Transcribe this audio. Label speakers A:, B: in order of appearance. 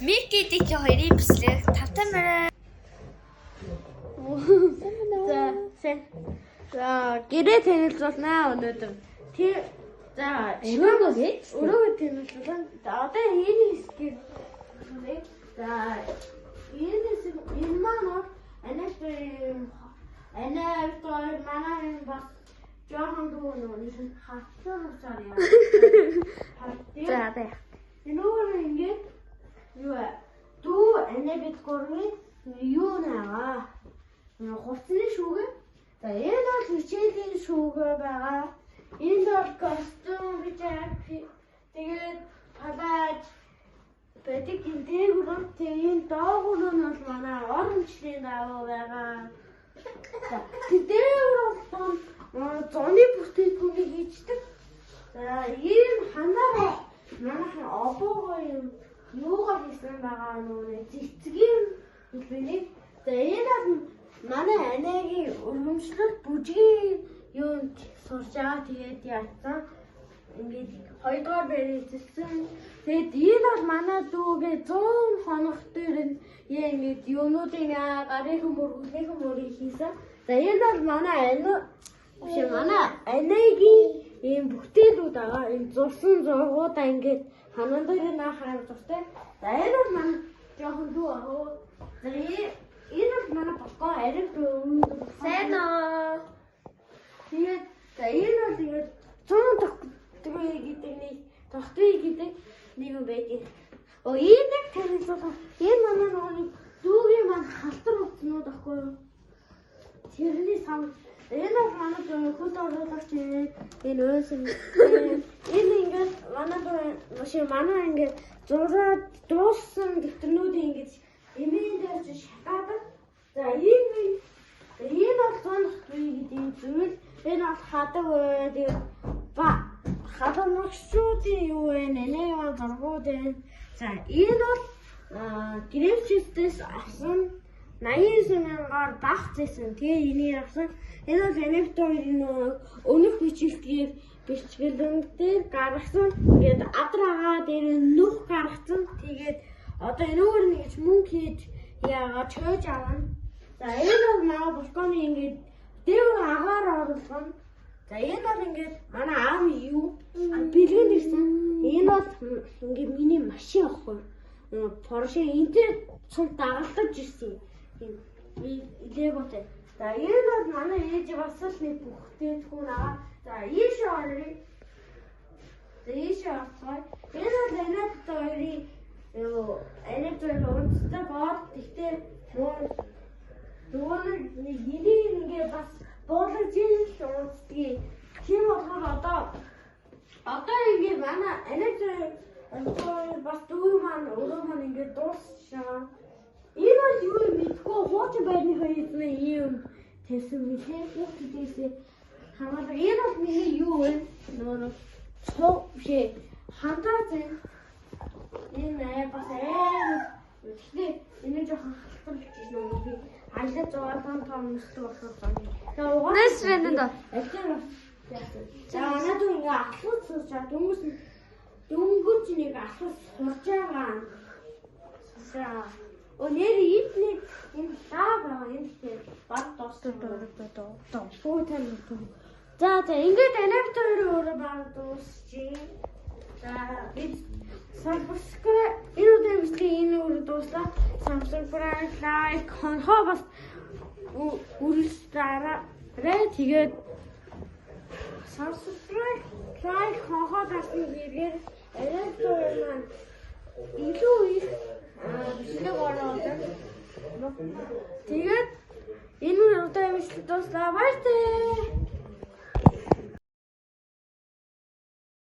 A: Мики дич хоёрын бичлэг 5 мөрөө.
B: За гэрээ танилцуулнаа өнөөдөр. За өрөөгөө танилцуулна. Одоо энэ хэсгийг за энэ маань анаа манай бас жоохон дүүнээ хатсан усаар яа. За тэ. Энэ ингээд юу дүү анаа бид гурвын юу наа. Хувцсны шүүгээ. За энэ бол хичээлийн шүүгээ байгаа. Энэ бол костюм гэж тэгээд палаж бэдэг интээгүүр тэгээд доогуур нь бол манай орончны даавуу байгаа. За тэдгээр бол зоны бүтээгдэхүүнийг хийдэг. За ийм ханаа манай обоогоо юугаар хийсэн байгаа нөө цэцгийн хэлбэрийг. За энэ бол манай анаагийн өргөмжлөлт бүжгийн юунд сурж байгаа. Тэгээд яатсан ингээд 2 дугаар байрыг зэлсэн. Тэгээд энэ бол манай дүүгээ 100 хоног дээр ингээд юунуудын гарын мөргөлийн мөрийг хийсэн. За энэ бол манай анаагийн ийм бүтээлүүд байгаа. Энэ зурсан зургуудаа ингээд ханан дээр нахаар зуртай. За энэ бол манай жоохон дүү аа. За энэ бол манай бокоо ариг өндөр
A: Сайн аа.
B: Тэгээд за энэ бол тэгээд 100 төгрөг гэдэг нэг тогтвол гэдэг нэг юм байдаг. Энэ нэг танилцуулах. Энэ манай дүүгийн маань халтар утснууд ахгүй юу? Тэрний сан энэ бол манай хөл оруулагч энэ өөсөн. Энэ ингээд манай ингээд зураад дууссан дэвтэрнүүдийн ингээд эмээн дээр шатаадаг. За энэ бол сонхтой гэдэг зүйл. Энэ бол хадаг тэгээд хадамжуудын юу вэ? Нэлээд зургууд байна. За энэ бол грефчтэйс авсан 89,000-аар багц байсан. Тэгээ энийг авсан. Энэ бол NFT-ийн өнөх бичлэгээр бичгэлэн дээр гаргасан. Тэгээд адраагаа дээр нүх гаргасан. Тэгээд одоо энэгээр нэгж мөнгө хийж яагаад чойж авна. За энэ бол манай балконы ингээд дээр агаар оруулсан. За энэ бол ингээд манай аав юу бэлгэн ирсэн. Энэ бол ингээд миний машин ахгүй. Porsche энэ цул дагалдаж ирсэн. Леготой. За энэ бол манай ээж бас л нэг бүхтэйгүүн аа. За ийшээ орё. За ийшээ орцгой. Энэ бол NFT-ийн NFT-ийн үндэстэй бод. Гэхдээ нөгөө нэг ингээ бас буулгаж унцдгийг. Тийм болохоор одоо ингээ манай NFT-ийн бас дүү маань өөрөө маань ингээ дуусчихаа. Энэ бол юу юм мэдгүй хуучин байрны хоёрны юм тавьсан мэлээ. Хүүхдээсээ хамаагүй. Энэ бол миний юу вэ? Нөгөө цогшээ хандаа зэн. Энэ бас гэхдээ энэ жоохон халтар болчих нөгөө би аль зугаалсан том нөстэй болох байна.
A: Нэсрэнд.
B: За надад ингээ ахлах сурч дөнгөж нэг ахлах сурж байгаа. За өнөр ипний энэ таа энэ баг дууссан доо. Фотон. За ингээд NFT-ийн өөрөө баг дуусчих. За бид subscribe энэ үеийн өөрөө дууслаа. Subscribe, like, хонхоо бас үргэлжлээрээ тэгээд subscribe, like, хонхоо дасны хэрэгээр NFT-ийн маань илүү их бичлэг оруулаад тэгээд энэ удаа бичлэг дуслаа. Баярлалаа.